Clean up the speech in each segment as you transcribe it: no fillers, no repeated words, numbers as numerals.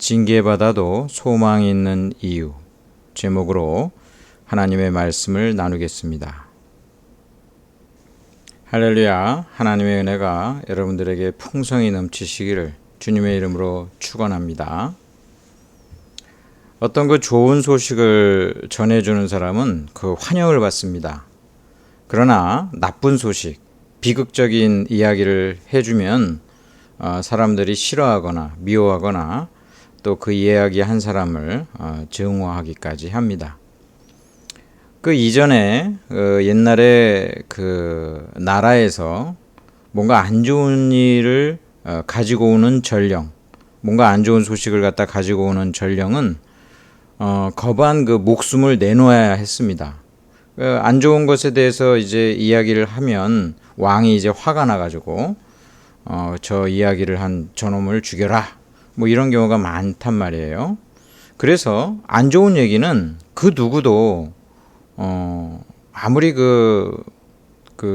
징계받아도 소망이 있는 이유 제목으로 하나님의 말씀을 나누겠습니다. 할렐루야. 하나님의 은혜가 여러분들에게 풍성히 넘치시기를 주님의 이름으로 축원합니다. 어떤 그 좋은 소식을 전해주는 사람은 그 환영을 받습니다. 그러나 나쁜 소식, 비극적인 이야기를 해주면 사람들이 싫어하거나 미워하거나 또 그 이야기 한 사람을 증오하기까지 합니다. 그 이전에 옛날에 그 나라에서 뭔가 안 좋은 일을 가지고 오는 전령, 뭔가 안 좋은 소식을 갖다 가지고 오는 전령은 거반 그 목숨을 내놓아야 했습니다. 안 좋은 것에 대해서 이제 이야기를 하면 왕이 이제 화가 나가지고 저 이야기를 한 저놈을 죽여라. 뭐 이런 경우가 많단 말이에요. 그래서 안 좋은 얘기는 그 누구도 아무리 그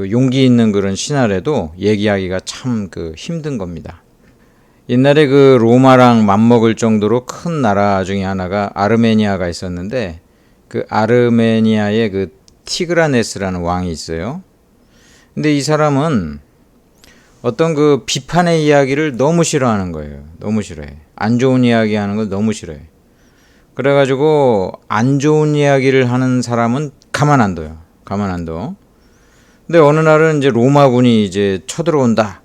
용기 있는 그런 신하라도 얘기하기가 참 힘든 겁니다. 옛날에 그 로마랑 맞먹을 정도로 큰 나라 중에 하나가 아르메니아가 있었는데 그 아르메니아의 그 티그라네스라는 왕이 있어요. 근데 이 사람은 어떤 그 비판의 이야기를 너무 싫어하는 거예요. 너무 싫어해. 안 좋은 이야기 하는 걸 너무 싫어해. 그래가지고 안 좋은 이야기를 하는 사람은 가만 안 둬요. 가만 안 둬. 근데 어느 날은 이제 로마군이 이제 쳐들어온다.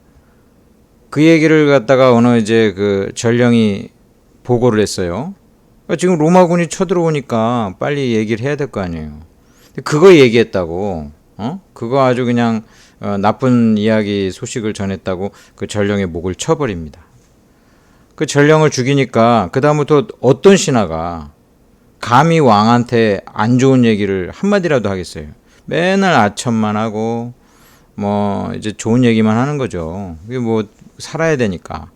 그 얘기를 갖다가 어느 이제 그 전령이 보고를 했어요. 지금 로마군이 쳐들어오니까 빨리 얘기를 해야 될 거 아니에요. 그거 얘기했다고. 그거 아주 그냥 나쁜 이야기 소식을 전했다고 그 전령의 목을 쳐버립니다. 그 전령을 죽이니까 그 다음부터 어떤 신하가 감히 왕한테 안 좋은 얘기를 한마디라도 하겠어요. 맨날 아첨만 하고 뭐 이제 좋은 얘기만 하는 거죠. 이게 뭐 살아야 되니까.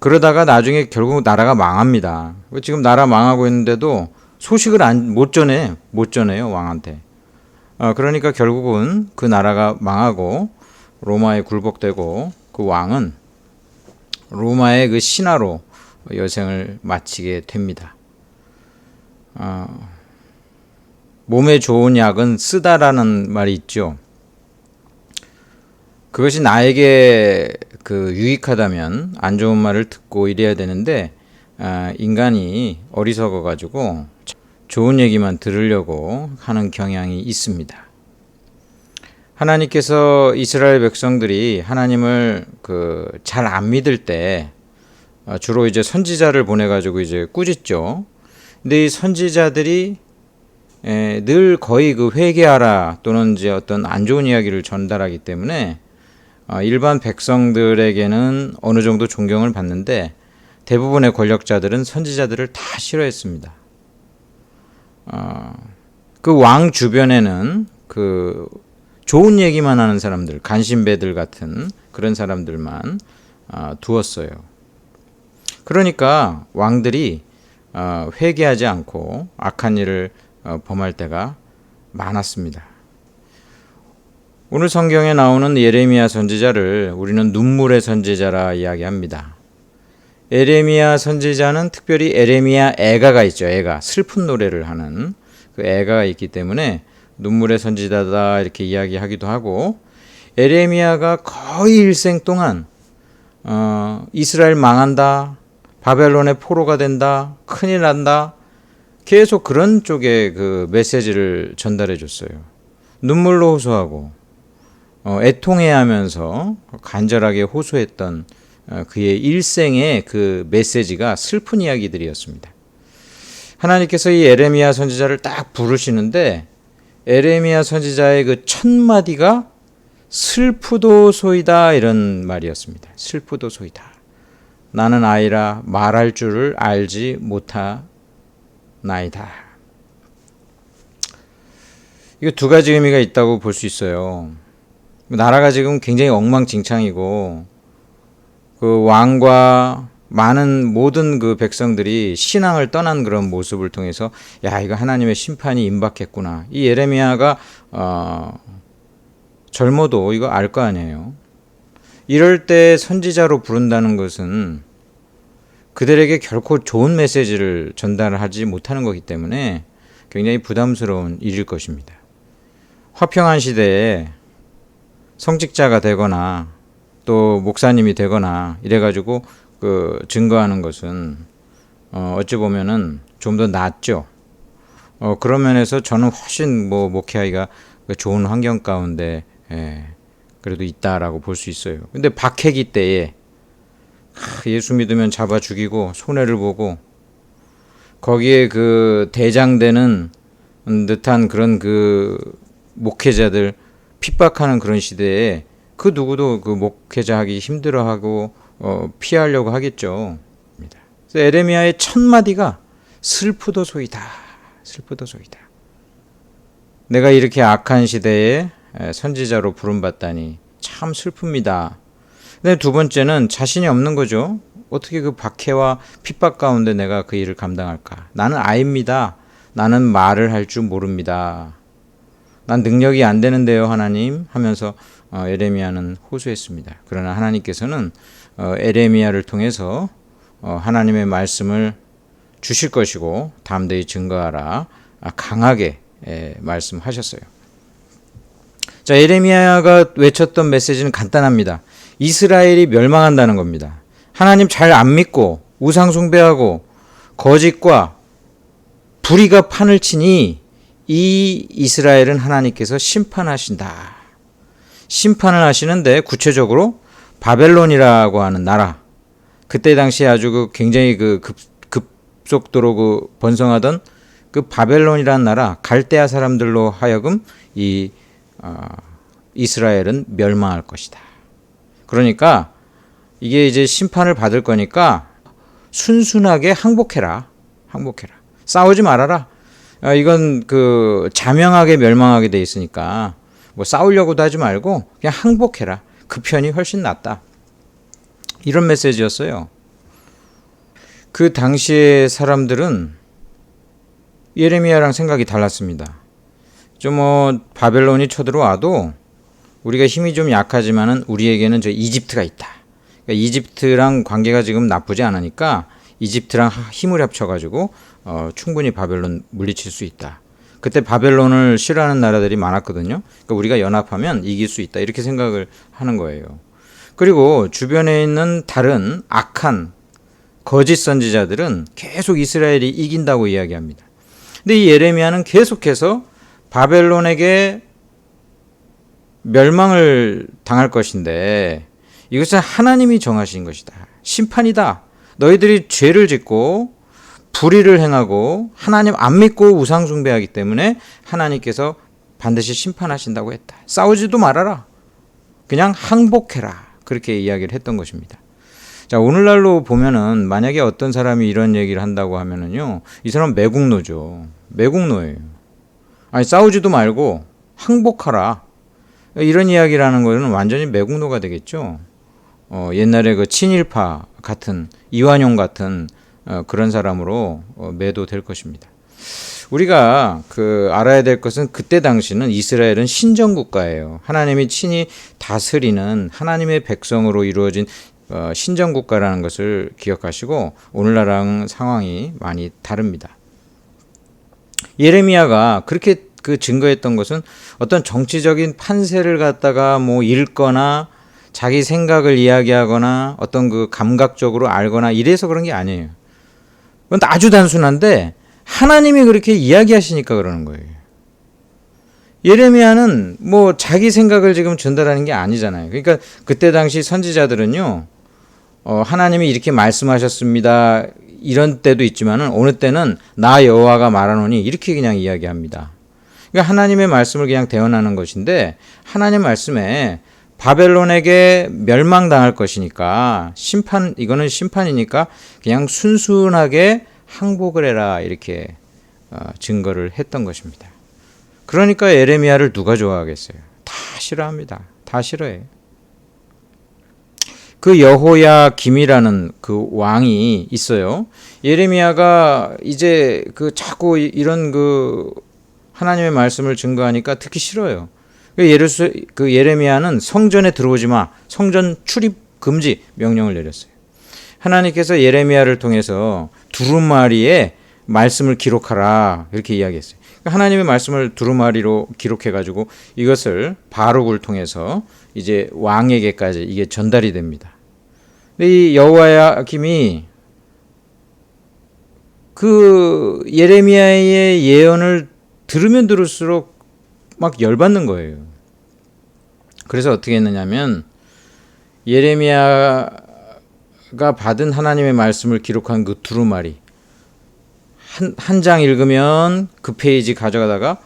그러다가 나중에 결국 나라가 망합니다. 지금 나라 망하고 있는데도 소식을 못 전해요 왕한테. 그러니까 결국은 그 나라가 망하고 로마에 굴복되고 그 왕은 로마의 그 신하로 여생을 마치게 됩니다. 몸에 좋은 약은 쓰다라는 말이 있죠. 그것이 나에게 유익하다면 안 좋은 말을 듣고 이래야 되는데 인간이 어리석어 가지고 좋은 얘기만 들으려고 하는 경향이 있습니다. 하나님께서 이스라엘 백성들이 하나님을 잘 안 믿을 때 주로 이제 선지자를 보내 가지고 이제 꾸짖죠. 근데 이 선지자들이 늘 거의 회개하라 또는 이제 어떤 안 좋은 이야기를 전달하기 때문에 일반 백성들에게는 어느 정도 존경을 받는데 대부분의 권력자들은 선지자들을 다 싫어했습니다. 그 왕 주변에는 좋은 얘기만 하는 사람들, 간신배들 같은 그런 사람들만 두었어요. 그러니까 왕들이 회개하지 않고 악한 일을 범할 때가 많았습니다. 오늘 성경에 나오는 예레미야 선지자를 우리는 눈물의 선지자라 이야기합니다. 에레미야 선지자는 특별히 에레미야 애가가 있죠. 애가 슬픈 노래를 하는 그 애가가 있기 때문에 눈물의 선지자다 이렇게 이야기하기도 하고 에레미야가 거의 일생 동안 이스라엘 망한다, 바벨론의 포로가 된다, 큰일 난다 계속 그런 쪽에 그 메시지를 전달해 줬어요. 눈물로 호소하고 애통해하면서 간절하게 호소했던 그의 일생의 그 메시지가 슬픈 이야기들이었습니다. 하나님께서 이 에레미야 선지자를 딱 부르시는데 에레미야 선지자의 그 첫 마디가 슬프도소이다 이런 말이었습니다. 슬프도소이다. 나는 아이라 말할 줄을 알지 못하나이다. 이거 두 가지 의미가 있다고 볼 수 있어요. 나라가 지금 굉장히 엉망진창이고 그 왕과 많은 모든 그 백성들이 신앙을 떠난 그런 모습을 통해서 야 이거 하나님의 심판이 임박했구나. 이 예레미야가 젊어도 이거 알 거 아니에요. 이럴 때 선지자로 부른다는 것은 그들에게 결코 좋은 메시지를 전달하지 못하는 거기 때문에 굉장히 부담스러운 일일 것입니다. 화평한 시대에 성직자가 되거나 또 목사님이 되거나 이래가지고 그 증거하는 것은 어찌 보면은 좀 더 낫죠. 그런 면에서 저는 훨씬 목회하기가 좋은 환경 가운데 그래도 있다라고 볼 수 있어요. 근데 박해기 때에 예수 믿으면 잡아 죽이고 손해를 보고 거기에 그 대장되는 듯한 그런 그 목회자들 핍박하는 그런 시대에 그 누구도 그 목회자 하기 힘들어하고 피하려고 하겠죠. 그래서 에레미야의 첫 마디가 슬프도소이다. 슬프도소이다. 내가 이렇게 악한 시대에 선지자로 부름받다니 참 슬픕니다. 근데 두 번째는 자신이 없는 거죠. 어떻게 그 박해와 핍박 가운데 내가 그 일을 감당할까? 나는 아입니다. 나는 말을 할 줄 모릅니다. 난 능력이 안 되는데요, 하나님 하면서 에레미야는 호소했습니다. 그러나 하나님께서는 에레미야를 통해서 하나님의 말씀을 주실 것이고 담대히 증거하라 강하게 말씀하셨어요. 자, 에레미야가 외쳤던 메시지는 간단합니다. 이스라엘이 멸망한다는 겁니다. 하나님 잘 안 믿고 우상 숭배하고 거짓과 불의가 판을 치니 이 이스라엘은 하나님께서 심판하신다. 심판을 하시는데 구체적으로 바벨론이라고 하는 나라, 그때 당시에 아주 굉장히 급속도로 번성하던 그 바벨론이라는 나라, 갈대아 사람들로 하여금 이 이스라엘은 멸망할 것이다. 그러니까 이게 이제 심판을 받을 거니까 순순하게 항복해라. 항복해라. 싸우지 말아라. 이건 자명하게 멸망하게 돼 있으니까 싸우려고도 하지 말고 그냥 항복해라. 그 편이 훨씬 낫다. 이런 메시지였어요. 그 당시의 사람들은 예레미야랑 생각이 달랐습니다. 바벨론이 쳐들어와도 우리가 힘이 좀 약하지만은 우리에게는 이집트가 있다. 그러니까 이집트랑 관계가 지금 나쁘지 않으니까 이집트랑 힘을 합쳐가지고 충분히 바벨론 물리칠 수 있다. 그때 바벨론을 싫어하는 나라들이 많았거든요. 그러니까 우리가 연합하면 이길 수 있다. 이렇게 생각을 하는 거예요. 그리고 주변에 있는 다른 악한 거짓 선지자들은 계속 이스라엘이 이긴다고 이야기합니다. 근데 이 예레미야는 계속해서 바벨론에게 멸망을 당할 것인데 이것은 하나님이 정하신 것이다. 심판이다. 너희들이 죄를 짓고 불의를 행하고 하나님 안 믿고 우상 숭배하기 때문에 하나님께서 반드시 심판하신다고 했다. 싸우지도 말아라. 그냥 항복해라. 그렇게 이야기를 했던 것입니다. 자, 오늘날로 보면은 만약에 어떤 사람이 이런 얘기를 한다고 하면은요, 이 사람은 매국노죠. 매국노예요. 아니, 싸우지도 말고 항복하라. 이런 이야기를 하는 거는 완전히 매국노가 되겠죠. 옛날에 그 친일파 같은 이완용 같은 그런 사람으로 매도될 것입니다. 우리가 알아야 될 것은 그때 당시는 이스라엘은 신정국가예요. 하나님이 친히 다스리는 하나님의 백성으로 이루어진 신정국가라는 것을 기억하시고 오늘날랑 상황이 많이 다릅니다. 예레미야가 그렇게 증거했던 것은 어떤 정치적인 판세를 갖다가 읽거나 자기 생각을 이야기하거나 어떤 감각적으로 알거나 이래서 그런 게 아니에요. 그건 아주 단순한데 하나님이 그렇게 이야기하시니까 그러는 거예요. 예레미야는 자기 생각을 지금 전달하는 게 아니잖아요. 그러니까 그때 당시 선지자들은요, 하나님이 이렇게 말씀하셨습니다. 이런 때도 있지만은 어느 때는 나 여호와가 말하노니 이렇게 그냥 이야기합니다. 그러니까 하나님의 말씀을 그냥 대언하는 것인데 하나님 말씀에 바벨론에게 멸망당할 것이니까 이거는 심판이니까 그냥 순순하게 항복을 해라 이렇게 증거를 했던 것입니다. 그러니까 예레미야를 누가 좋아하겠어요? 다 싫어합니다. 다 싫어해요. 여호야김이라는 왕이 있어요. 예레미야가 이제 자꾸 이런 하나님의 말씀을 증거하니까 듣기 싫어요. 예레미야는 성전에 들어오지 마, 성전 출입 금지 명령을 내렸어요. 하나님께서 예레미야를 통해서 두루마리에 말씀을 기록하라 이렇게 이야기했어요. 하나님의 말씀을 두루마리로 기록해가지고 이것을 바룩을 통해서 이제 왕에게까지 이게 전달이 됩니다. 이 여호야김이 그 예레미야의 예언을 들으면 들을수록 막 열받는 거예요. 그래서 어떻게 했느냐면 예레미야가 받은 하나님의 말씀을 기록한 그 두루마리 한 장 읽으면 그 페이지 가져가다가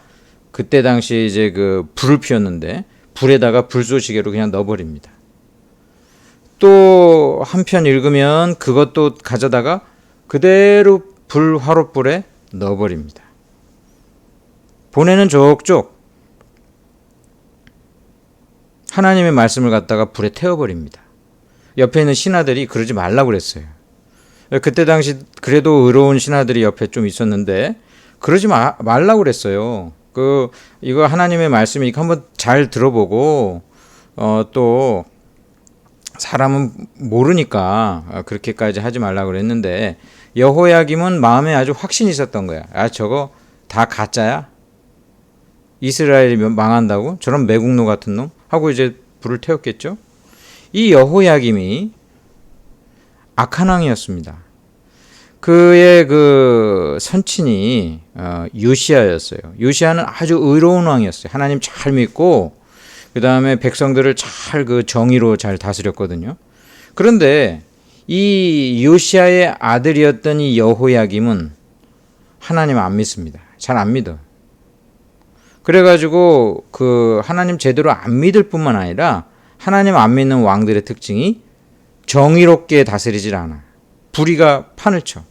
그때 당시에 이제 그 불을 피웠는데 불에다가 불쏘시개로 그냥 넣어버립니다. 또 한 편 읽으면 그것도 가져다가 그대로 불 화롯불에 넣어버립니다. 보내는 족족 하나님의 말씀을 갖다가 불에 태워버립니다. 옆에 있는 신하들이 그러지 말라고 그랬어요. 그때 당시 그래도 의로운 신하들이 옆에 좀 있었는데 그러지 말라고 그랬어요. 이거 하나님의 말씀이니까 한번 잘 들어보고 또 사람은 모르니까 그렇게까지 하지 말라고 그랬는데 여호야김은 마음에 아주 확신이 있었던 거야. 저거 다 가짜야? 이스라엘이 망한다고? 저런 매국노 같은 놈? 하고 이제 불을 태웠겠죠? 이 여호야김이 악한 왕이었습니다. 그의 그 선친이 요시야였어요. 요시야는 아주 의로운 왕이었어요. 하나님 잘 믿고 그 다음에 백성들을 잘 그 정의로 잘 다스렸거든요. 그런데 이 요시야의 아들이었던 이 여호야김은 하나님 안 믿습니다. 잘 안 믿어. 그래가지고 그 하나님 제대로 안 믿을 뿐만 아니라 하나님 안 믿는 왕들의 특징이 정의롭게 다스리질 않아. 불의가 판을 쳐.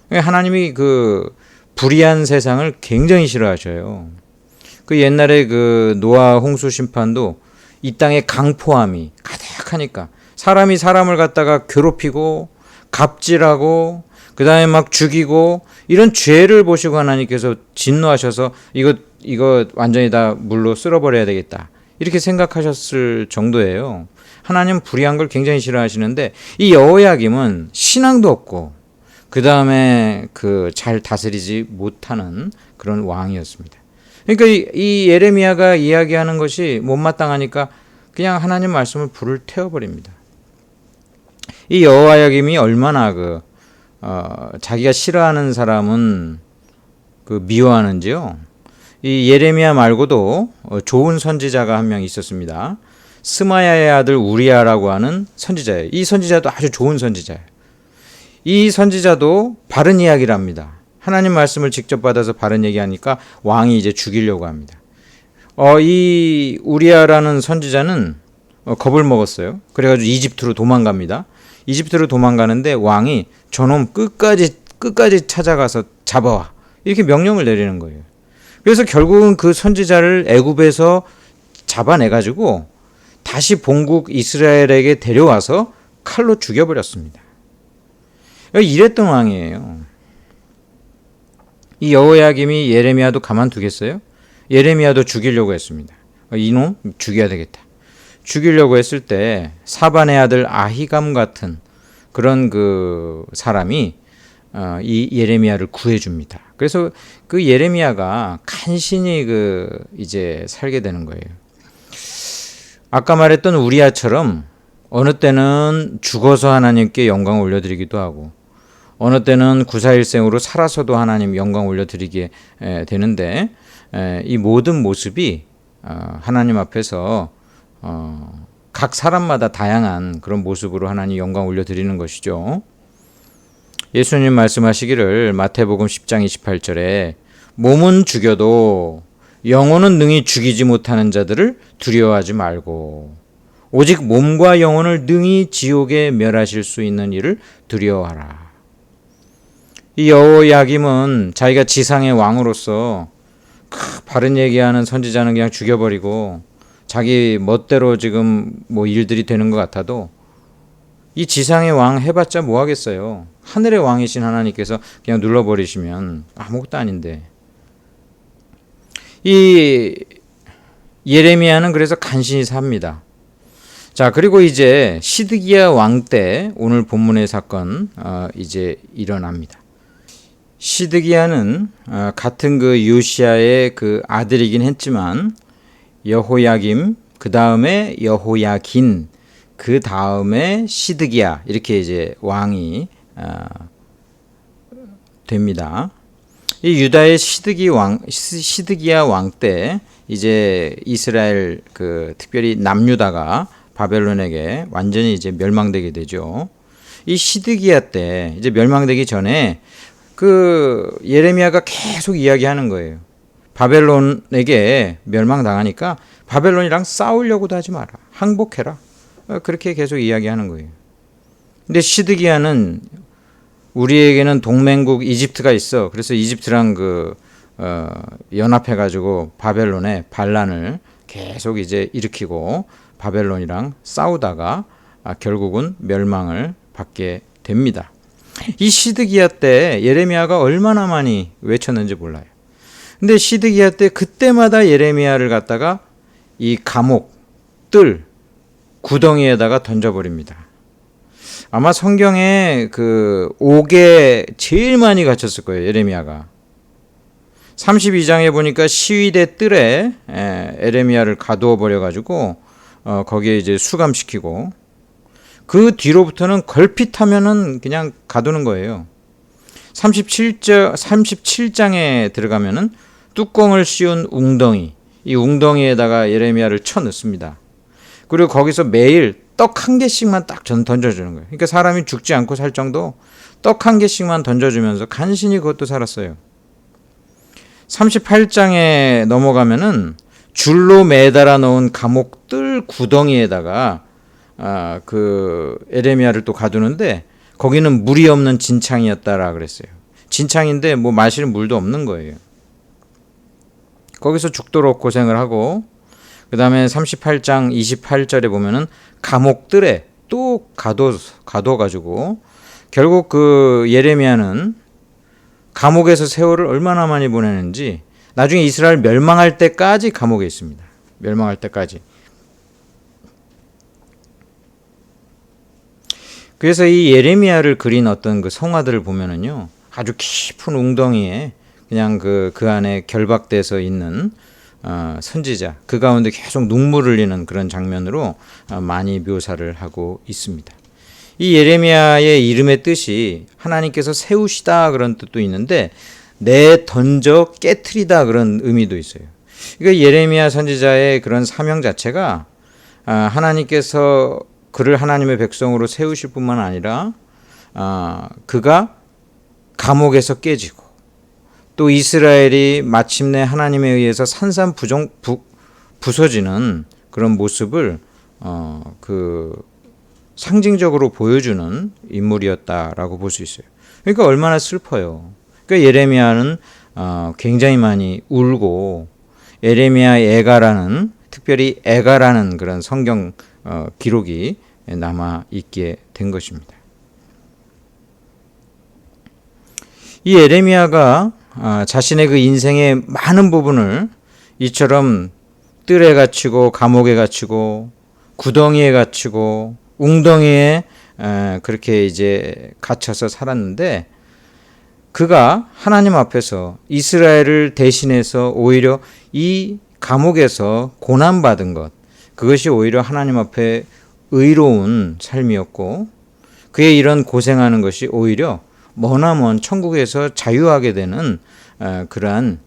하나님이 그 불의한 세상을 굉장히 싫어하셔요. 그 옛날에 그 노아 홍수 심판도 이 땅에 강포함이 가득하니까 사람이 사람을 갖다가 괴롭히고 갑질하고 그 다음에 막 죽이고 이런 죄를 보시고 하나님께서 진노하셔서 이거 완전히 다 물로 쓸어버려야 되겠다 이렇게 생각하셨을 정도예요. 하나님은 불의한 걸 굉장히 싫어하시는데 이 여호야김은 신앙도 없고 그 다음에 그 잘 다스리지 못하는 그런 왕이었습니다. 그러니까 이 예레미야가 이야기하는 것이 못마땅하니까 그냥 하나님 말씀을 불을 태워버립니다. 이 여호야김이 얼마나 자기가 싫어하는 사람은 미워하는지요. 이 예레미야 말고도 좋은 선지자가 한 명 있었습니다. 스마야의 아들 우리야라고 하는 선지자예요. 이 선지자도 아주 좋은 선지자예요. 이 선지자도 바른 이야기를 합니다. 하나님 말씀을 직접 받아서 바른 얘기하니까 왕이 이제 죽이려고 합니다. 이 우리야라는 선지자는 겁을 먹었어요. 그래가지고 이집트로 도망갑니다. 이집트로 도망가는데 왕이 저놈 끝까지 찾아가서 잡아와 이렇게 명령을 내리는 거예요. 그래서 결국은 그 선지자를 애굽에서 잡아내가지고 다시 본국 이스라엘에게 데려와서 칼로 죽여버렸습니다. 이랬던 왕이에요. 이 여호야김이 예레미야도 가만두겠어요? 예레미야도 죽이려고 했습니다. 이놈 죽여야 되겠다. 죽이려고 했을 때 사반의 아들 아히감 같은 그런 그 사람이 이 예레미야를 구해줍니다. 그래서 그 예레미야가 간신히 이제 살게 되는 거예요. 아까 말했던 우리야처럼 어느 때는 죽어서 하나님께 영광을 올려드리기도 하고 어느 때는 구사일생으로 살아서도 하나님 영광 올려드리게 되는데 이 모든 모습이 하나님 앞에서 각 사람마다 다양한 그런 모습으로 하나님 영광 올려드리는 것이죠. 예수님 말씀하시기를 마태복음 10장 28절에 몸은 죽여도 영혼은 능히 죽이지 못하는 자들을 두려워하지 말고 오직 몸과 영혼을 능히 지옥에 멸하실 수 있는 이를 두려워하라. 이 여호야김은 자기가 지상의 왕으로서 바른 얘기하는 선지자는 그냥 죽여버리고 자기 멋대로 지금 뭐 일들이 되는 것 같아도 이 지상의 왕 해봤자 뭐 하겠어요. 하늘의 왕이신 하나님께서 그냥 눌러버리시면 아무것도 아닌데. 이 예레미야는 그래서 간신히 삽니다. 자, 그리고 이제 시드기야 왕 때 오늘 본문의 사건 이제 일어납니다. 시드기야는 같은 그 요시야의 그 아들이긴 했지만 여호야김, 그 다음에 여호야긴, 그 다음에 시드기야, 이렇게 이제 왕이 됩니다. 이 유다의 시드기야 왕 때 이제 이스라엘 그 특별히 남유다가 바벨론에게 완전히 이제 멸망되게 되죠. 이 시드기야 때 이제 멸망되기 전에 그 예레미야가 계속 이야기하는 거예요. 바벨론에게 멸망당하니까 바벨론이랑 싸우려고도 하지 마라. 항복해라. 그렇게 계속 이야기하는 거예요. 근데 시드기야는 우리에게는 동맹국 이집트가 있어. 그래서 이집트랑 연합해가지고 바벨론의 반란을 계속 이제 일으키고 바벨론이랑 싸우다가 결국은 멸망을 받게 됩니다. 이 시드기야 때 예레미야가 얼마나 많이 외쳤는지 몰라요. 근데 시드기야 때 그때마다 예레미야를 갖다가 이 감옥, 뜰, 구덩이에다가 던져버립니다. 아마 성경에 그 옥에 제일 많이 갇혔을 거예요, 예레미야가. 32장에 보니까 시위대 뜰에 예레미야를 가두어 버려가지고 거기에 이제 수감시키고 그 뒤로부터는 걸핏하면은 그냥 가두는 거예요. 37장에 들어가면은 뚜껑을 씌운 웅덩이, 이 웅덩이에다가 예레미야를 쳐 넣습니다. 그리고 거기서 매일 떡 한 개씩만 딱 던져주는 거예요. 그러니까 사람이 죽지 않고 살 정도 떡 한 개씩만 던져주면서 간신히 그것도 살았어요. 38장에 넘어가면은 줄로 매달아 놓은 감옥 뜰 구덩이에다가 그 예레미야를 또 가두는데 거기는 물이 없는 진창이었다라 그랬어요. 진창인데 뭐 마실 물도 없는 거예요. 거기서 죽도록 고생을 하고 그 다음에 38장 28절에 보면은 감옥 뜰에 또 가둬가지고 결국 그 예레미야는 감옥에서 세월을 얼마나 많이 보내는지 나중에 이스라엘 멸망할 때까지 감옥에 있습니다. 멸망할 때까지. 그래서 이 예레미야를 그린 어떤 그 성화들을 보면은요, 아주 깊은 웅덩이에 그냥 그 안에 결박돼서 있는 선지자, 그 가운데 계속 눈물을 흘리는 그런 장면으로 많이 묘사를 하고 있습니다. 이 예레미야의 이름의 뜻이 하나님께서 세우시다 그런 뜻도 있는데 던져 깨트리다 그런 의미도 있어요. 그러니까 예레미야 선지자의 그런 사명 자체가 하나님께서 그를 하나님의 백성으로 세우실 뿐만 아니라 그가 감옥에서 깨지고 또 이스라엘이 마침내 하나님에 의해서 부서지는 그런 모습을 상징적으로 보여주는 인물이었다라고 볼 수 있어요. 그러니까 얼마나 슬퍼요. 그러니까 예레미야는 굉장히 많이 울고 예레미야 애가라는 특별히 애가라는 그런 성경 기록이 남아 있게 된 것입니다. 이 예레미야가 자신의 그 인생의 많은 부분을 이처럼 뜰에 갇히고 감옥에 갇히고 구덩이에 갇히고 웅덩이에 그렇게 이제 갇혀서 살았는데 그가 하나님 앞에서 이스라엘을 대신해서 오히려 이 감옥에서 고난받은 것, 그것이 오히려 하나님 앞에 의로운 삶이었고 그의 이런 고생하는 것이 오히려 머나먼 천국에서 자유하게 되는 그러한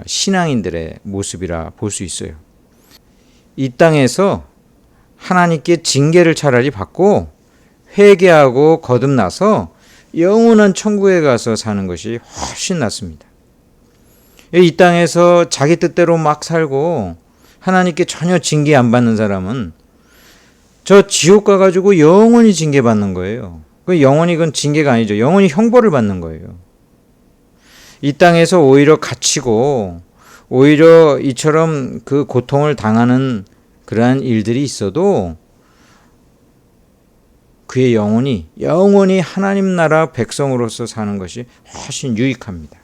신앙인들의 모습이라 볼 수 있어요. 이 땅에서 하나님께 징계를 차라리 받고 회개하고 거듭나서 영원한 천국에 가서 사는 것이 훨씬 낫습니다. 이 땅에서 자기 뜻대로 막 살고 하나님께 전혀 징계 안 받는 사람은 저 지옥 가가지고 영원히 징계받는 거예요. 영원히 그건 징계가 아니죠. 영원히 형벌을 받는 거예요. 이 땅에서 오히려 갇히고 오히려 이처럼 그 고통을 당하는 그러한 일들이 있어도 그의 영혼이 하나님 나라 백성으로서 사는 것이 훨씬 유익합니다.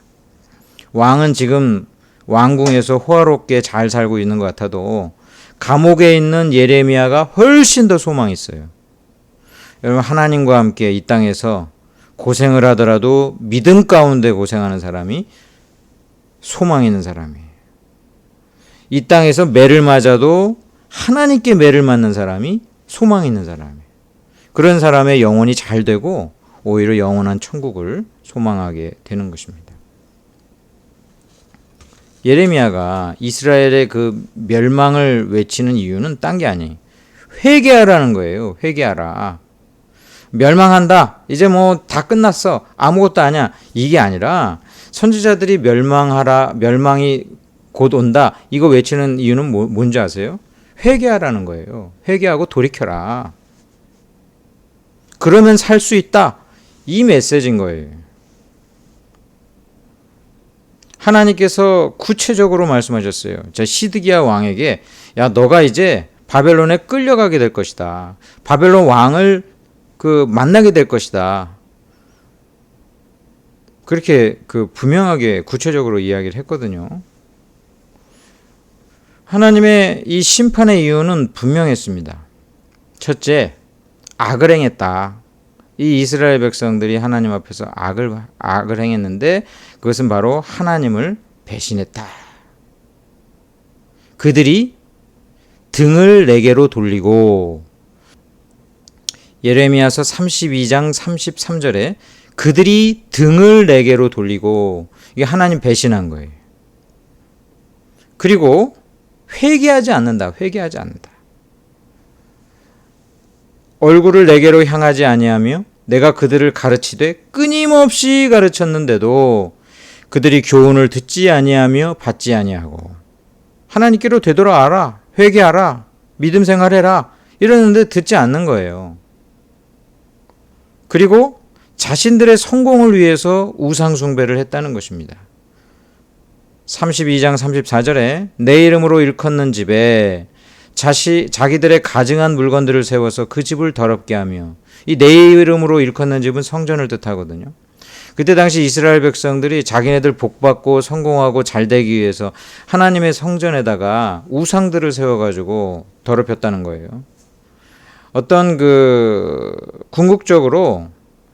왕은 지금 왕궁에서 호화롭게 잘 살고 있는 것 같아도 감옥에 있는 예레미야가 훨씬 더 소망이 있어요. 여러분, 하나님과 함께 이 땅에서 고생을 하더라도 믿음 가운데 고생하는 사람이 소망 있는 사람이에요. 이 땅에서 매를 맞아도 하나님께 매를 맞는 사람이 소망 있는 사람이에요. 그런 사람의 영혼이 잘 되고 오히려 영원한 천국을 소망하게 되는 것입니다. 예레미야가 이스라엘의 그 멸망을 외치는 이유는 딴 게 아니에요. 회개하라는 거예요. 회개하라. 멸망한다. 이제 뭐 다 끝났어. 아무것도 아니야. 이게 아니라 선지자들이 멸망하라. 멸망이 곧 온다. 이거 외치는 이유는 뭔지 아세요? 회개하라는 거예요. 회개하고 돌이켜라. 그러면 살 수 있다. 이 메시지인 거예요. 하나님께서 구체적으로 말씀하셨어요. 시드기야 왕에게 야, 너가 이제 바벨론에 끌려가게 될 것이다. 바벨론 왕을 만나게 될 것이다. 그렇게 분명하게 구체적으로 이야기를 했거든요. 하나님의 이 심판의 이유는 분명했습니다. 첫째, 악을 행했다. 이 이스라엘 백성들이 하나님 앞에서 악을 행했는데 그것은 바로 하나님을 배신했다. 그들이 등을 내게로 돌리고, 예레미야서 32장 33절에 그들이 등을 내게로 돌리고, 이게 하나님 배신한 거예요. 그리고 회개하지 않는다. 회개하지 않는다. 얼굴을 내게로 향하지 아니하며 내가 그들을 가르치되 끊임없이 가르쳤는데도 그들이 교훈을 듣지 아니하며 받지 아니하고, 하나님께로 되돌아와라. 회개하라. 믿음 생활해라. 이러는데 듣지 않는 거예요. 그리고 자신들의 성공을 위해서 우상 숭배를 했다는 것입니다. 32장 34절에 내 이름으로 일컫는 집에 자기들의 가증한 물건들을 세워서 그 집을 더럽게 하며, 이 내 이름으로 일컫는 집은 성전을 뜻하거든요. 그때 당시 이스라엘 백성들이 자기네들 복받고 성공하고 잘되기 위해서 하나님의 성전에다가 우상들을 세워가지고 더럽혔다는 거예요. 어떤 궁극적으로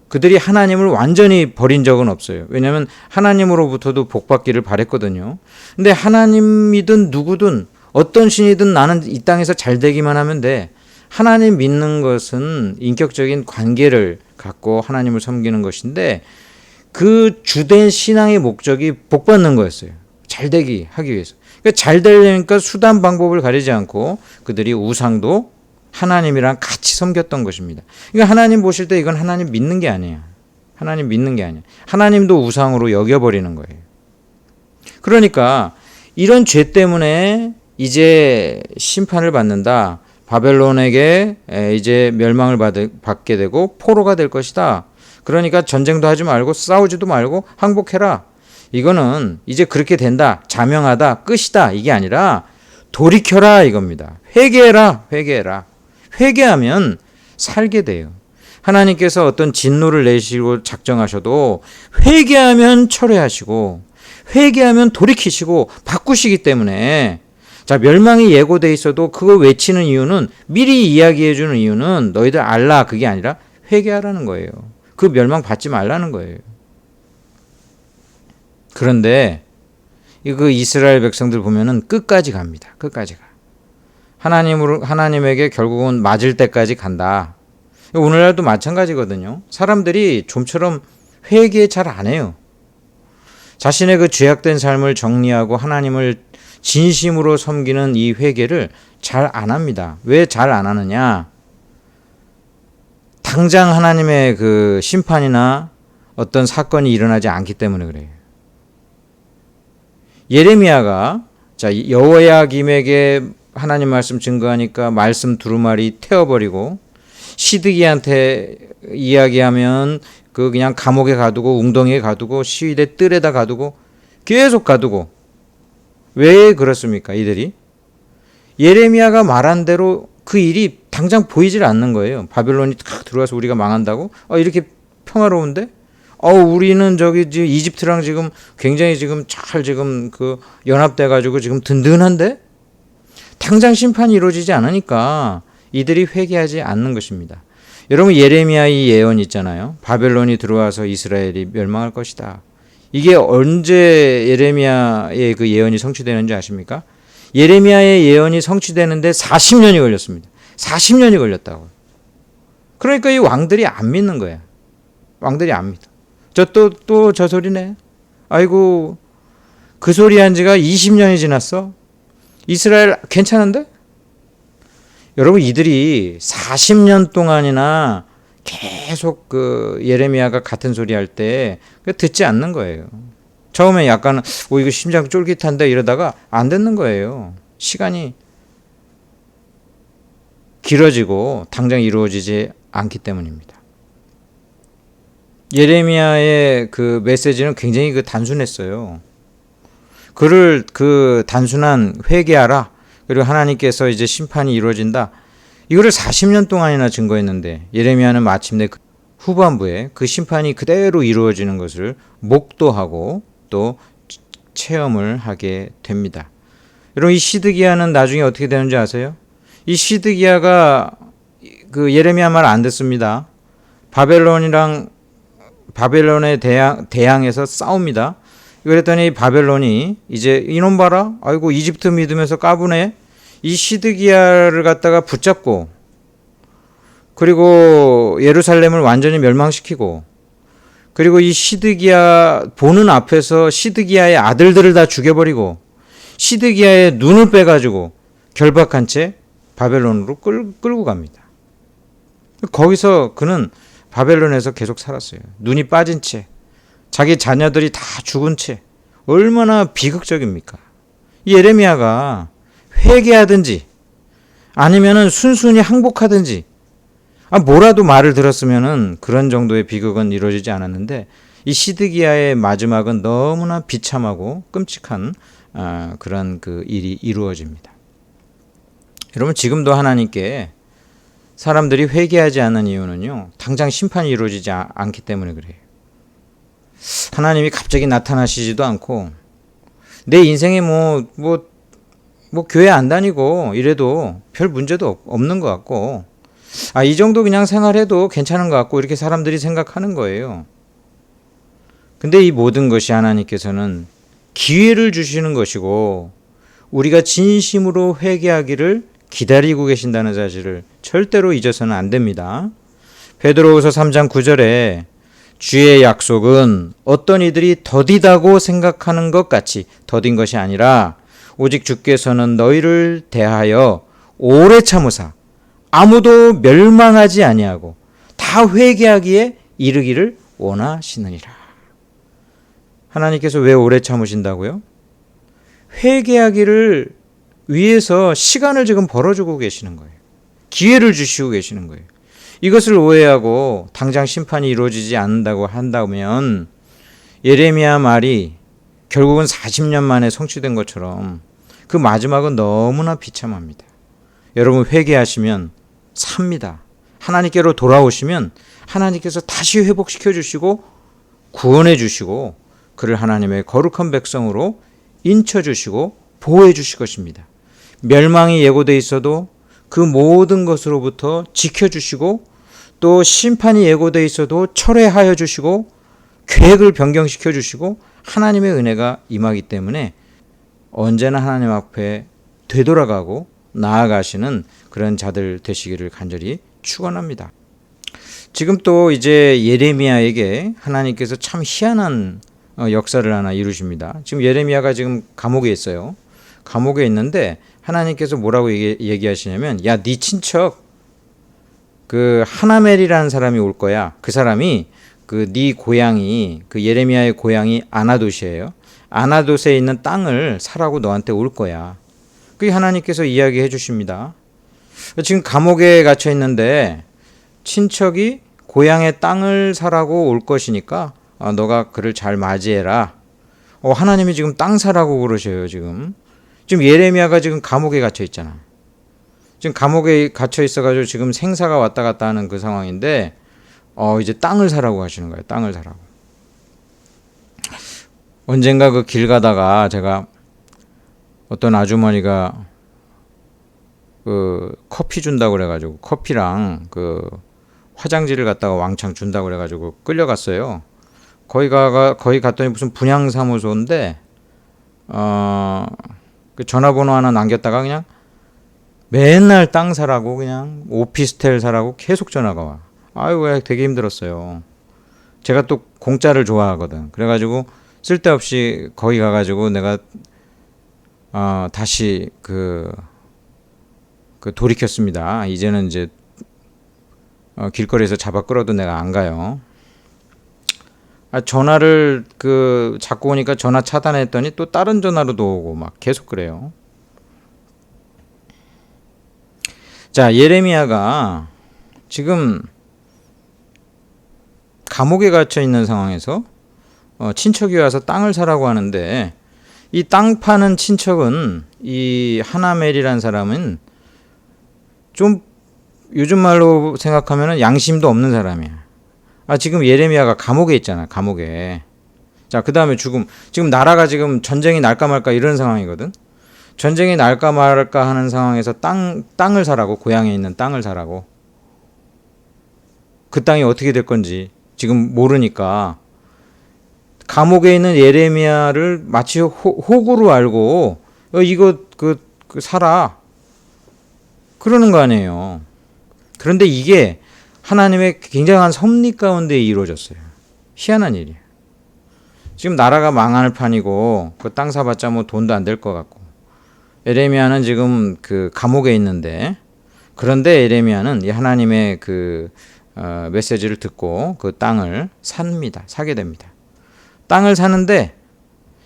그들이 하나님을 완전히 버린 적은 없어요. 왜냐하면 하나님으로부터도 복받기를 바랬거든요. 근데 하나님이든 누구든 어떤 신이든 나는 이 땅에서 잘 되기만 하면 돼. 하나님 믿는 것은 인격적인 관계를 갖고 하나님을 섬기는 것인데, 그 주된 신앙의 목적이 복받는 거였어요. 잘 되기 하기 위해서. 그러니까 잘 되려니까 수단 방법을 가리지 않고 그들이 우상도 하나님이랑 같이 섬겼던 것입니다. 그러니까 하나님 보실 때 이건 하나님 믿는 게 아니에요. 하나님 믿는 게 아니에요. 하나님도 우상으로 여겨버리는 거예요. 그러니까 이런 죄 때문에 이제 심판을 받는다. 바벨론에게 이제 멸망을 받게 되고 포로가 될 것이다. 그러니까 전쟁도 하지 말고 싸우지도 말고 항복해라. 이거는 이제 그렇게 된다. 자명하다. 끝이다. 이게 아니라 돌이켜라 이겁니다. 회개해라. 회개해라. 회개하면 살게 돼요. 하나님께서 어떤 진노를 내시고 작정하셔도 회개하면 철회하시고, 회개하면 돌이키시고 바꾸시기 때문에, 자, 멸망이 예고돼 있어도 그거 외치는 이유는, 미리 이야기해 주는 이유는 너희들 알라, 그게 아니라 회개하라는 거예요. 그 멸망 받지 말라는 거예요. 그런데 그 이스라엘 백성들 보면은 끝까지 갑니다. 끝까지 가. 하나님에게 결국은 맞을 때까지 간다. 오늘날도 마찬가지거든요. 사람들이 좀처럼 회개 잘 안 해요. 자신의 그 죄악된 삶을 정리하고 하나님을 진심으로 섬기는 이 회개를 잘 안 합니다. 왜 잘 안 하느냐? 당장 하나님의 그 심판이나 어떤 사건이 일어나지 않기 때문에 그래요. 예레미야가 여호야김에게 하나님 말씀 증거하니까 말씀 두루마리 태워버리고, 시드기한테 이야기하면 그냥 감옥에 가두고 웅덩이에 가두고 시위대 뜰에다 가두고 계속 가두고. 왜 그렇습니까? 이들이 예레미야가 말한 대로 그 일이 당장 보이질 않는 거예요. 바벨론이 탁 들어와서 우리가 망한다고? 이렇게 평화로운데? 우리는 이집트랑 굉장히 잘 연합돼 가지고 지금 든든한데? 당장 심판이 이루어지지 않으니까 이들이 회개하지 않는 것입니다. 여러분, 예레미야의 예언 있잖아요. 바벨론이 들어와서 이스라엘이 멸망할 것이다. 이게 언제 예레미야의 그 예언이 성취되는지 아십니까? 예레미야의 예언이 성취되는데 40년이 걸렸습니다. 40년이 걸렸다고. 그러니까 이 왕들이 안 믿는 거야. 왕들이 안 믿어. 또 저 소리네. 아이고, 그 소리 한 지가 20년이 지났어. 이스라엘 괜찮은데? 여러분, 이들이 40년 동안이나 계속 그 예레미야가 같은 소리 할 때 듣지 않는 거예요. 처음에 약간 이거 심장 쫄깃한데 이러다가 안 듣는 거예요. 시간이 길어지고 당장 이루어지지 않기 때문입니다. 예레미야의 그 메시지는 굉장히 그 단순했어요. 그를 그 단순한 회개하라. 그리고 하나님께서 이제 심판이 이루어진다. 이거를 40년 동안이나 증거했는데 예레미야는 마침내 그 후반부에 그 심판이 그대로 이루어지는 것을 목도하고 또 체험을 하게 됩니다. 여러분, 이 시드기야는 나중에 어떻게 되는지 아세요? 이 시드기야가 그 예레미야 말 안 듣습니다. 바벨론에 대항해서 싸웁니다. 그랬더니 바벨론이 이제 이놈 봐라. 아이고, 이집트 믿으면서 까부네. 이 시드기야를 갖다가 붙잡고 그리고 예루살렘을 완전히 멸망시키고 그리고 이 시드기야 보는 앞에서 시드기야의 아들들을 다 죽여버리고 시드기야의 눈을 빼가지고 결박한 채 바벨론으로 끌고 갑니다. 거기서 그는 바벨론에서 계속 살았어요. 눈이 빠진 채 자기 자녀들이 다 죽은 채. 얼마나 비극적입니까? 이 예레미야가 회개하든지 아니면은 순순히 항복하든지 뭐라도 말을 들었으면은 그런 정도의 비극은 이루어지지 않았는데 이 시드기야의 마지막은 너무나 비참하고 끔찍한 그런 그 일이 이루어집니다. 여러분, 지금도 하나님께 사람들이 회개하지 않는 이유는요, 당장 심판이 이루어지지 않기 때문에 그래요. 하나님이 갑자기 나타나시지도 않고 내 인생에 뭐 교회 안 다니고 이래도 별 문제도 없는 것 같고 이 정도 그냥 생활해도 괜찮은 것 같고 이렇게 사람들이 생각하는 거예요. 근데 이 모든 것이 하나님께서는 기회를 주시는 것이고 우리가 진심으로 회개하기를 기다리고 계신다는 사실을 절대로 잊어서는 안 됩니다. 베드로후서 3장 9절에 주의 약속은 어떤 이들이 더디다고 생각하는 것 같이 더딘 것이 아니라 오직 주께서는 너희를 대하여 오래 참으사 아무도 멸망하지 아니하고 다 회개하기에 이르기를 원하시느니라. 하나님께서 왜 오래 참으신다고요? 회개하기를 위해서 시간을 지금 벌어주고 계시는 거예요. 기회를 주시고 계시는 거예요. 이것을 오해하고 당장 심판이 이루어지지 않는다고 한다면 예레미야 말이 결국은 40년 만에 성취된 것처럼 그 마지막은 너무나 비참합니다. 여러분, 회개하시면 삽니다. 하나님께로 돌아오시면 하나님께서 다시 회복시켜 주시고 구원해 주시고 그를 하나님의 거룩한 백성으로 인쳐 주시고 보호해 주실 것입니다. 멸망이 예고돼 있어도 그 모든 것으로부터 지켜주시고 또 심판이 예고돼 있어도 철회하여 주시고 계획을 변경시켜 주시고 하나님의 은혜가 임하기 때문에 언제나 하나님 앞에 되돌아가고 나아가시는 그런 자들 되시기를 간절히 축원합니다. 지금 또 이제 예레미야에게 하나님께서 참 희한한 역사를 하나 이루십니다. 지금 예레미야가 지금 감옥에 있어요. 감옥에 있는데 하나님께서 뭐라고 얘기하시냐면, 야, 네 친척 그 하나멜이라는 사람이 올 거야. 그 사람이 그 네 고향이 그 예레미야의 고향이 아나돗이에요. 아나돗에 있는 땅을 사라고 너한테 올 거야. 그게 하나님께서 이야기해 주십니다. 지금 감옥에 갇혀 있는데 친척이 고향의 땅을 사라고 올 것이니까 너가 그를 잘 맞이해라. 하나님이 지금 땅 사라고 그러셔요. 지금 예레미야가 지금 감옥에 갇혀 있잖아. 지금 감옥에 갇혀 있어가지고 지금 생사가 왔다 갔다 하는 그 상황인데 이제 땅을 사라고 하시는 거예요. 땅을 사라고. 언젠가 그 길 가다가 제가 어떤 아주머니가 그 커피 준다고 그래가지고 커피랑 그 화장지를 갖다가 왕창 준다고 그래가지고 끌려갔어요. 거기 갔더니 무슨 분양사무소인데 그 전화번호 하나 남겼다가 그냥 맨날 땅 사라고 그냥 오피스텔 사라고 계속 전화가 와. 아유, 되게 힘들었어요. 제가 또 공짜를 좋아하거든. 그래가지고 쓸데없이 거기 가가지고 내가 다시 그 돌이켰습니다. 이제는 이제 길거리에서 잡아 끌어도 내가 안 가요. 전화를 자꾸 오니까 전화 차단했더니 또 다른 전화로도 오고 막 계속 그래요. 자, 예레미야가 지금 감옥에 갇혀 있는 상황에서 친척이 와서 땅을 사라고 하는데, 이 땅 파는 친척은 이 하나멜이란 사람은 좀 요즘 말로 생각하면 양심도 없는 사람이야. 지금 예레미야가 감옥에 있잖아, 감옥에. 자, 그 다음에 지금 나라가 지금 전쟁이 날까 말까 이런 상황이거든. 전쟁이 날까 말까 하는 상황에서 땅을 사라고, 고향에 있는 땅을 사라고. 그 땅이 어떻게 될 건지 지금 모르니까 감옥에 있는 예레미야를 마치 호구로 알고 이거 사라 그러는 거 아니에요. 그런데 이게 하나님의 굉장한 섭리 가운데 이루어졌어요. 희한한 일이에요. 지금 나라가 망할 판이고 그 땅 사봤자 뭐 돈도 안 될 것 같고, 예레미야는 지금 그 감옥에 있는데, 그런데 예레미야는 이 하나님의 메시지를 듣고 그 땅을 사게 됩니다. 땅을 사는데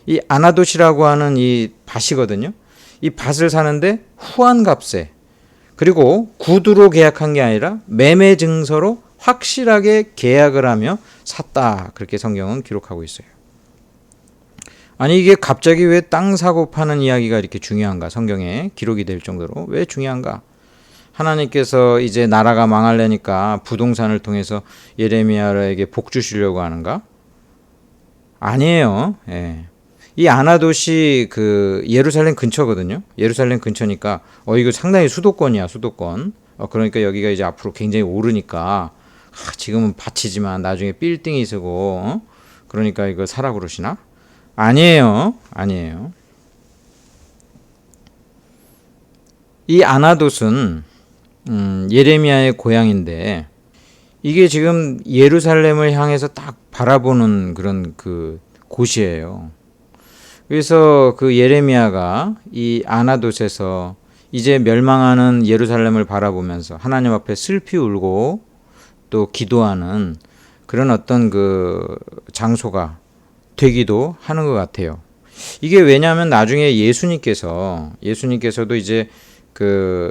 이 아나돗이라고 하는 이 밭이거든요. 이 밭을 사는데 후한값에, 그리고 구두로 계약한 게 아니라 매매 증서로 확실하게 계약을 하며 샀다. 그렇게 성경은 기록하고 있어요. 아니, 이게 갑자기 왜 땅 사고 파는 이야기가 이렇게 중요한가? 성경에 기록이 될 정도로 왜 중요한가? 하나님께서 이제 나라가 망하려니까 부동산을 통해서 예레미야에게 복 주시려고 하는가? 아니에요. 예. 이 아나돗이 예루살렘 근처거든요. 예루살렘 근처니까 이거 상당히 수도권이야, 수도권. 그러니까 여기가 이제 앞으로 굉장히 오르니까 지금은 밭이지만 나중에 빌딩이 쓰고 그러니까 이거 사라 그러시나? 아니에요. 이 아나돗은 예레미야의 고향인데, 이게 지금 예루살렘을 향해서 딱 바라보는 그런 곳이에요. 그래서 예레미야가 이 아나돗에서 이제 멸망하는 예루살렘을 바라보면서 하나님 앞에 슬피 울고 또 기도하는 그런 어떤 장소가 되기도 하는 것 같아요. 이게 왜냐하면 나중에 예수님께서도 이제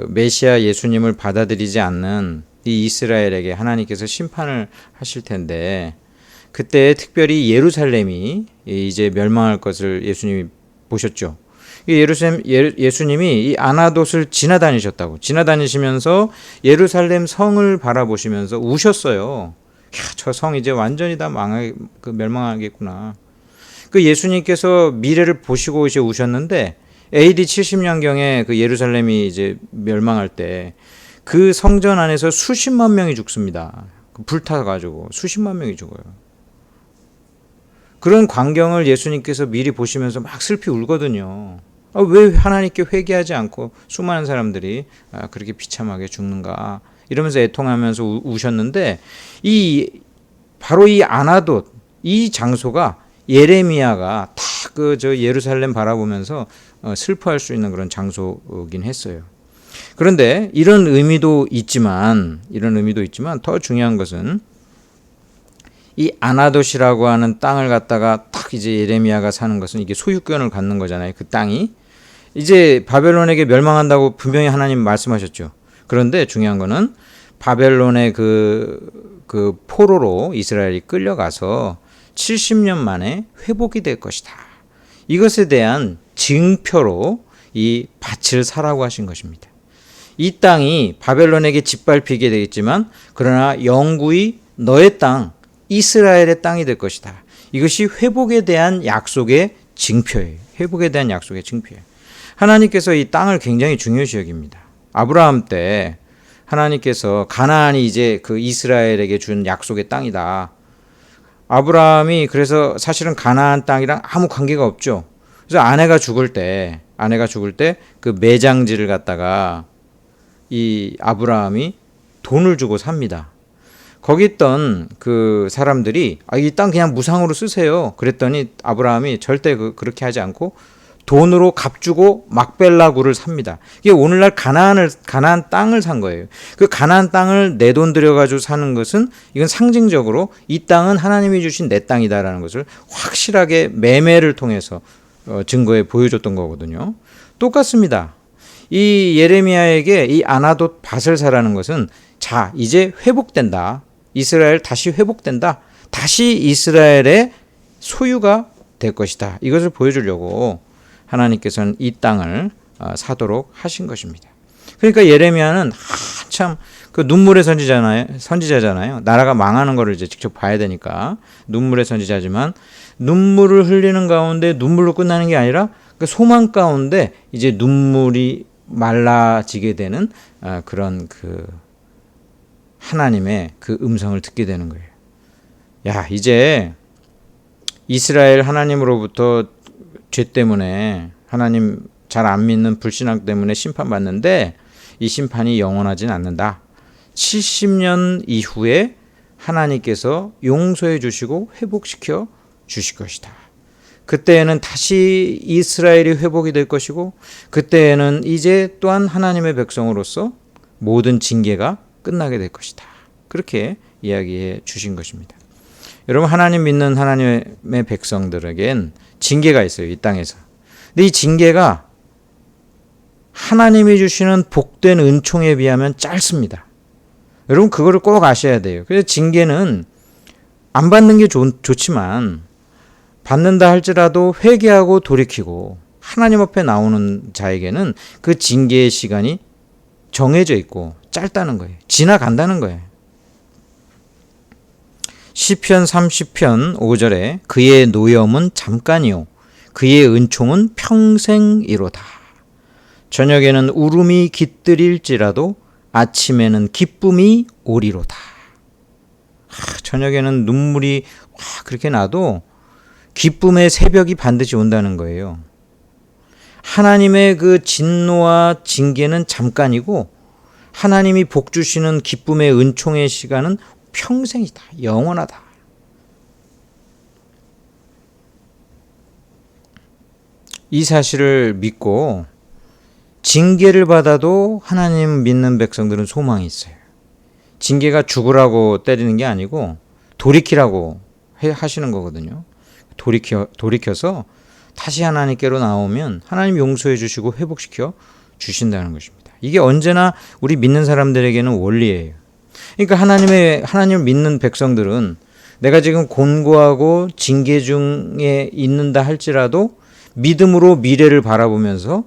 메시아 예수님을 받아들이지 않는 이 이스라엘에게 하나님께서 심판을 하실 텐데, 그때 특별히 예루살렘이 이제 멸망할 것을 예수님이 보셨죠. 예수님이 이 아나돗을 지나다니시면서 예루살렘 성을 바라보시면서 우셨어요. 저 성 이제 완전히 다 멸망하겠구나. 예수님께서 미래를 보시고 이제 우셨는데, AD 70년경에 예루살렘이 이제 멸망할 때 그 성전 안에서 수십만 명이 죽습니다. 불타가지고 수십만 명이 죽어요. 그런 광경을 예수님께서 미리 보시면서 막 슬피 울거든요. 왜 하나님께 회개하지 않고 수많은 사람들이 그렇게 비참하게 죽는가 이러면서 애통하면서 우셨는데, 바로 이 아나돗 이 장소가 예레미야가 다 예루살렘 바라보면서 슬퍼할 수 있는 그런 장소긴 했어요. 그런데 이런 의미도 있지만 더 중요한 것은 이 아나돗이라고 하는 땅을 갖다가 딱 이제 예레미야가 사는 것은 이게 소유권을 갖는 거잖아요. 그 땅이 이제 바벨론에게 멸망한다고 분명히 하나님 말씀하셨죠. 그런데 중요한 거는 바벨론의 포로로 이스라엘이 끌려가서 70년 만에 회복이 될 것이다. 이것에 대한 증표로 이 밭을 사라고 하신 것입니다. 이 땅이 바벨론에게 짓밟히게 되겠지만, 그러나 영구히 너의 땅, 이스라엘의 땅이 될 것이다. 이것이 회복에 대한 약속의 증표예요. 하나님께서 이 땅을 굉장히 중요시 여깁니다. 아브라함 때 하나님께서 가나안이 이제 그 이스라엘에게 준 약속의 땅이다. 아브라함이 그래서 사실은 가나안 땅이랑 아무 관계가 없죠. 그래서 아내가 죽을 때 그 매장지를 갖다가 이 아브라함이 돈을 주고 삽니다. 거기 있던 그 사람들이 이 땅 그냥 무상으로 쓰세요. 그랬더니 아브라함이 절대 그렇게 하지 않고 돈으로 값주고 막벨라굴을 삽니다. 이게 오늘날 가나안 땅을 산 거예요. 그 가나안 땅을 내 돈 들여가지고 사는 것은 이건 상징적으로 이 땅은 하나님이 주신 내 땅이다라는 것을 확실하게 매매를 통해서 증거해 보여줬던 거거든요. 똑같습니다. 이 예레미야에게 이 아나돗 밭을 사라는 것은 자 이제 회복된다. 이스라엘 다시 회복된다. 다시 이스라엘의 소유가 될 것이다. 이것을 보여주려고 하나님께서는 이 땅을 사도록 하신 것입니다. 그러니까 예레미야는 한참 그 눈물의 선지자잖아요. 나라가 망하는 것을 이제 직접 봐야 되니까 눈물의 선지자지만 눈물을 흘리는 가운데 눈물로 끝나는 게 아니라 그 소망 가운데 이제 눈물이 말라지게 되는 그런 그 하나님의 그 음성을 듣게 되는 거예요. 야, 이제 이스라엘 하나님으로부터 죄 때문에 하나님 잘 안 믿는 불신앙 때문에 심판받는데 이 심판이 영원하진 않는다. 70년 이후에 하나님께서 용서해 주시고 회복시켜 주실 것이다. 그때에는 다시 이스라엘이 회복이 될 것이고 그때에는 이제 또한 하나님의 백성으로서 모든 징계가 끝나게 될 것이다. 그렇게 이야기해 주신 것입니다. 여러분 하나님 믿는 하나님의 백성들에겐 징계가 있어요. 이 땅에서. 근데 이 징계가 하나님이 주시는 복된 은총에 비하면 짧습니다. 여러분 그거를 꼭 아셔야 돼요. 그래서 징계는 안 받는 게 좋지만 받는다 할지라도 회개하고 돌이키고 하나님 앞에 나오는 자에게는 그 징계의 시간이 정해져 있고 짧다는 거예요. 지나간다는 거예요. 시편 30편 5절에 그의 노염은 잠깐이요 그의 은총은 평생이로다. 저녁에는 울음이 깃들일지라도 아침에는 기쁨이 오리로다. 저녁에는 눈물이 그렇게 나도 기쁨의 새벽이 반드시 온다는 거예요. 하나님의 그 진노와 징계는 잠깐이고 하나님이 복 주시는 기쁨의 은총의 시간은 평생이다. 영원하다. 이 사실을 믿고 징계를 받아도 하나님 믿는 백성들은 소망이 있어요. 징계가 죽으라고 때리는 게 아니고 돌이키라고 하시는 거거든요. 돌이켜서 다시 하나님께로 나오면 하나님 용서해 주시고 회복시켜 주신다는 것입니다. 이게 언제나 우리 믿는 사람들에게는 원리예요. 그러니까 하나님을 믿는 백성들은 내가 지금 곤고하고 징계 중에 있는다 할지라도 믿음으로 미래를 바라보면서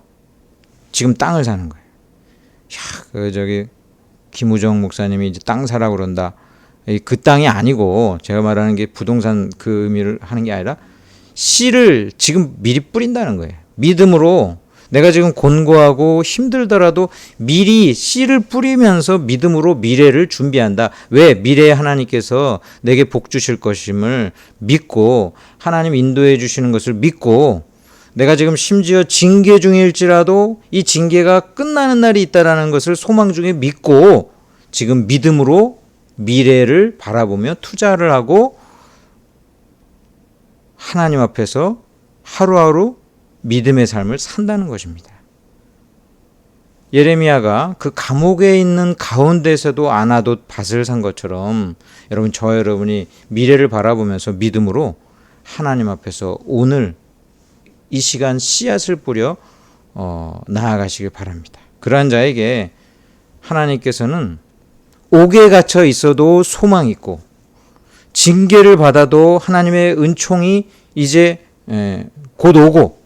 지금 땅을 사는 거예요. 김우정 목사님이 이제 땅 사라고 그런다. 그 땅이 아니고 제가 말하는 게 부동산 그 의미를 하는 게 아니라 씨를 지금 미리 뿌린다는 거예요. 믿음으로 내가 지금 곤고하고 힘들더라도 미리 씨를 뿌리면서 믿음으로 미래를 준비한다. 왜? 미래에 하나님께서 내게 복 주실 것임을 믿고 하나님 인도해 주시는 것을 믿고 내가 지금 심지어 징계 중일지라도 이 징계가 끝나는 날이 있다라는 것을 소망 중에 믿고 지금 믿음으로 미래를 바라보며 투자를 하고 하나님 앞에서 하루하루 믿음의 삶을 산다는 것입니다. 예레미야가 그 감옥에 있는 가운데서도 아나돗 밭을 산 것처럼 여러분 여러분이 미래를 바라보면서 믿음으로 하나님 앞에서 오늘 이 시간 씨앗을 뿌려 나아가시길 바랍니다. 그러한 자에게 하나님께서는 옥에 갇혀 있어도 소망이 있고 징계를 받아도 하나님의 은총이 이제 곧 오고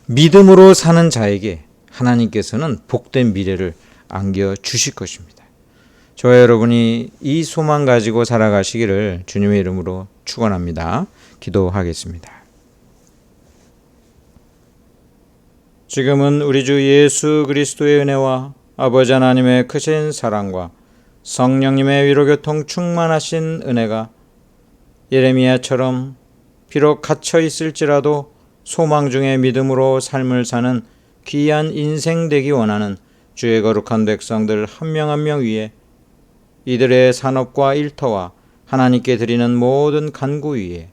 믿음으로 사는 자에게 하나님께서는 복된 미래를 안겨 주실 것입니다. 저와 여러분이 이 소망 가지고 살아가시기를 주님의 이름으로 축원합니다. 기도하겠습니다. 지금은 우리 주 예수 그리스도의 은혜와 아버지 하나님의 크신 사랑과 성령님의 위로교통 충만하신 은혜가 예레미야처럼 비록 갇혀 있을지라도 소망 중에 믿음으로 삶을 사는 귀한 인생 되기 원하는 주의 거룩한 백성들 한 명 한 명 위에, 이들의 산업과 일터와 하나님께 드리는 모든 간구 위에,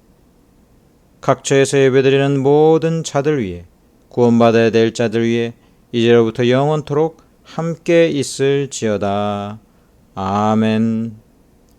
각처에서 예배드리는 모든 자들 위에, 구원받아야 될 자들 위에 이제로부터 영원토록 함께 있을지어다. 아멘.